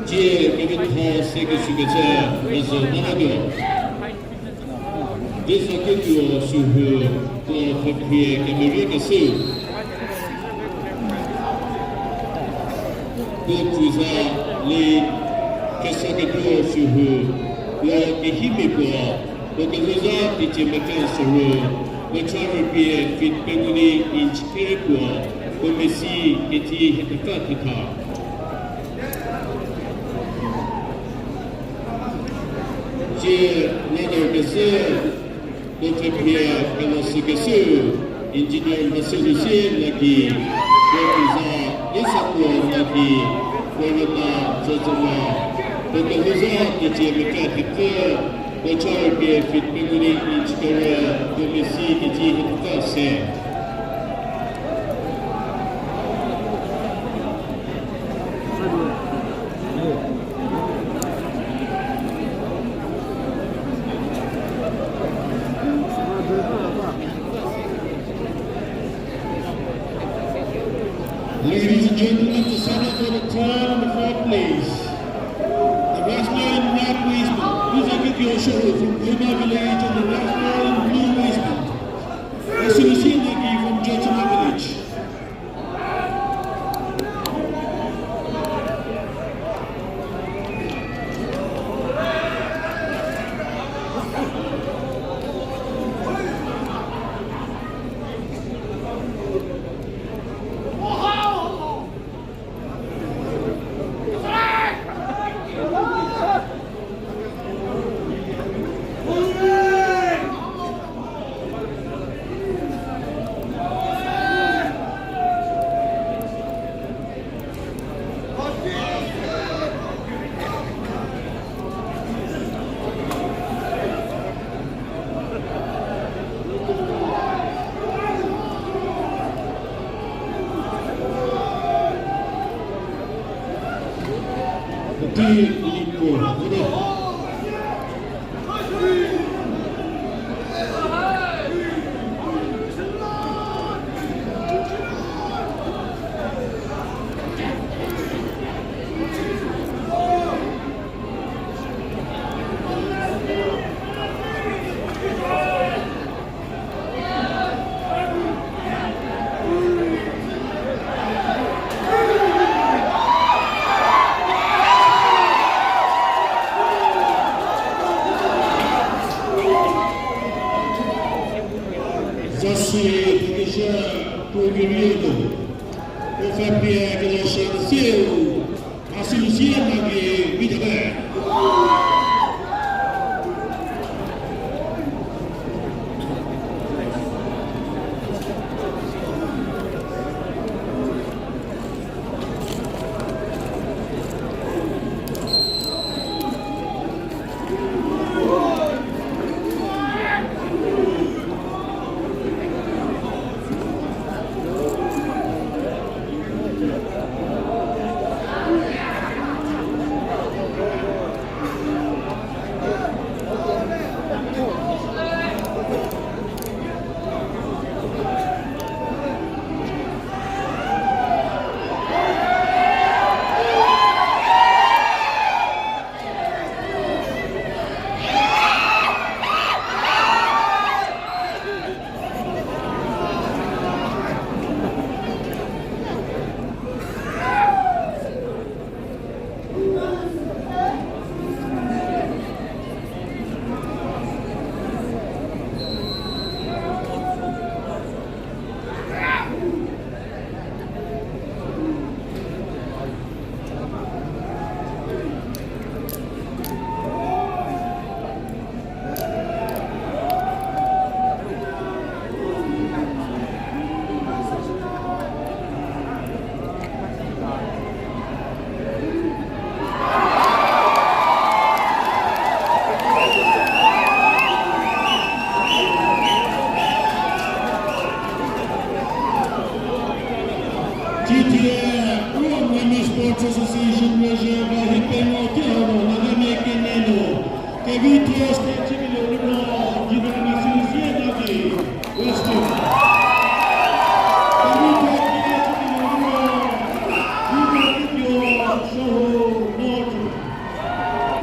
제 개개토 세계 속에서 그래서 나라도 대사계교 수후 또 커피의 개미리가 수 그 주사 리 개사계교 수후 그 개힘이고 그 개조사 디제메탄 수후 그 차르비의 핏뱅이 인치케고 그 메시 게티 헤타카타카 제 나라에서 노트피아 펠로스게스 인지니어 마슬리시 나기 그래서 예사코 나기 그러나 저저마 그래서 이제 메카티크 고철비의 핏뱅이 인치케와 그 메시 게티 헤타카세 Ladies and gentlemen, to sign up for the crown in the fourth place, the wrestler in white waistband, who's a big your show from Goma Village, and the wrestler in blue waistband, Asunusi Nagi from Jotsuma Village. Show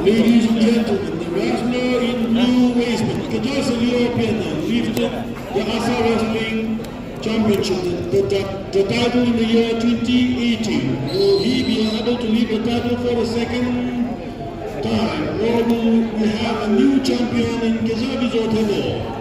Ladies and gentlemen, the wrestler in blue waistband, Kajas European, lifted the Asa Wrestling Championship, the title in the year 2018. Will he be able to leave the title for the second time? Or will we have a new champion in Kazabi's Otelo?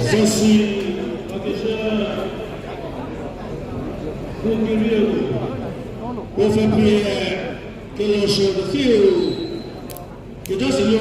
Ceci, pour faire prière que le chef de file, que dans ce lieu,